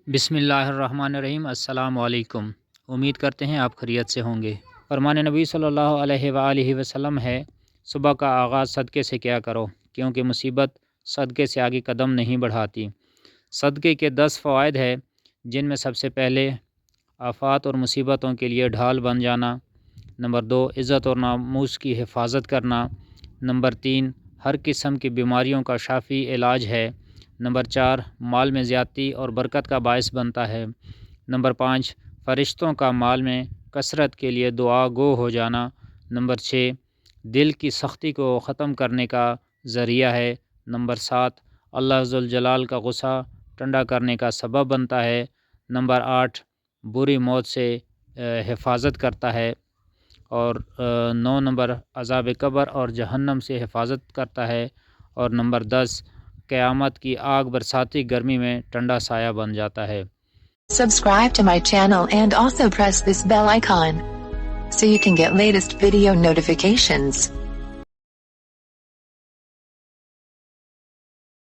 بسم اللہ الرحمن الرحیم۔ السلام علیکم۔ امید کرتے ہیں آپ خیریت سے ہوں گے۔ فرمان نبی صلی اللہ علیہ وآلہ وسلم ہے، صبح کا آغاز صدقے سے کیا کرو، کیونکہ مصیبت صدقے سے آگے قدم نہیں بڑھاتی۔ صدقے کے 10 فوائد ہیں، جن میں سب سے پہلے آفات اور مصیبتوں کے لیے ڈھال بن جانا۔ نمبر 2، عزت اور ناموس کی حفاظت کرنا۔ نمبر 3، ہر قسم کی بیماریوں کا شافی علاج ہے۔ نمبر 4، مال میں زیادتی اور برکت کا باعث بنتا ہے۔ نمبر 5، فرشتوں کا مال میں کثرت کے لیے دعا گو ہو جانا۔ نمبر 6، دل کی سختی کو ختم کرنے کا ذریعہ ہے۔ نمبر 7، اللہ ذوالجلال کا غصہ ٹھنڈا کرنے کا سبب بنتا ہے۔ نمبر 8، بری موت سے حفاظت کرتا ہے۔ اور 9 نمبر، عذاب قبر اور جہنم سے حفاظت کرتا ہے۔ اور نمبر 10، قیامت کی آگ برساتی گرمی میں ٹھنڈا سایہ بن جاتا ہے۔ Subscribe to my channel and also press this bell icon so you can get latest video notifications.